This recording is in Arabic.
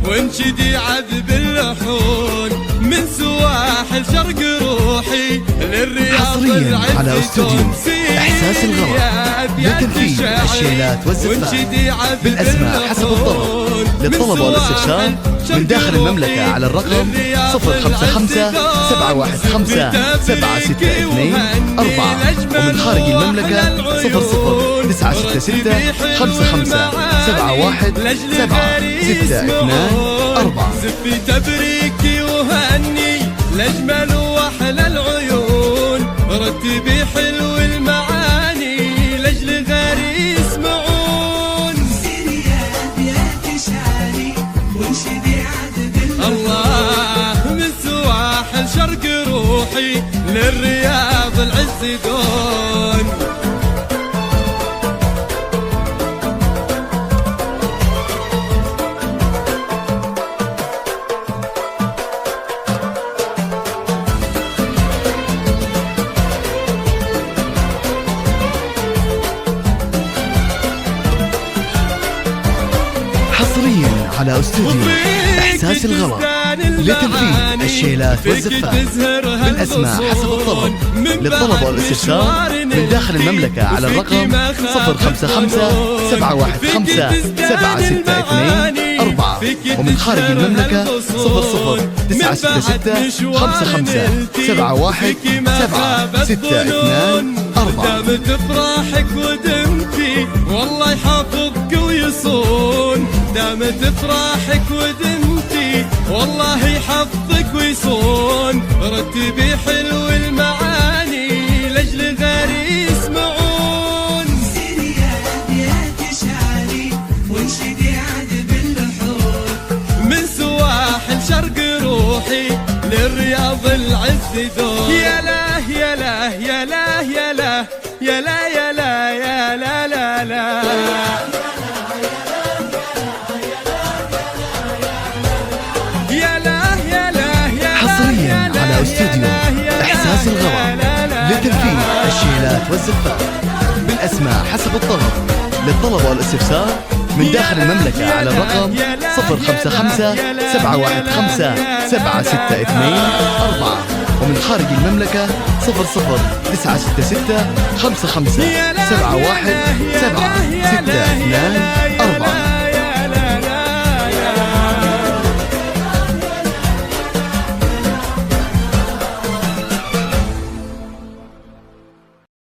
وانشدي عذب اللحون من سواحل شرق روحي للرياض حصريا على استوديو إحساس الغرام لتنفيذ الشيلات والزفات بالأسماء حسب الطلب. للطلب والاستفسار من داخل المملكة على الرقم 055 715 762 4 ومن خارج المملكة 00 966 55 71 762 4. زفي تبريكي وهني لأجمل وأحلى العيون، رتبي حلو المعاني لأجل غيري يسمعون. سيري يا أبيات شعري وانشدي عذب الله من سواحل شرق روحي للرياض العز دون. حصريا على استوديو إحساس الغرام لتنفيذ الشيلات والزفات بالأسماء حسب الطلب. للطلب والاستفسار من داخل المملكة على الرقم 055 715 762 4 ومن خارج المملكة 00 966 55 71 762 4. دامت افراحك ودمتي والله يحافظك ويصون، دامت افراحك ودمتي والله يحفظك ويصون، رتبي حلو المعاني لاجل غيري يسمعون. سيري يا أبيات شعري وانشدي عذب اللحون من سواحل شرق روحي للرياض العز دون. يا لا يا لا يا لا يا لا يا لا يا لا يا لا لا لا حصريا على استوديو إحساس الغرام لتنفيذ الشيلات والزفات بالأسماء حسب الطلب. للطلب والاستفسار من داخل المملكة على الرقم 055 715 762 4 ومن خارج المملكة 00 966 55 71 762 4.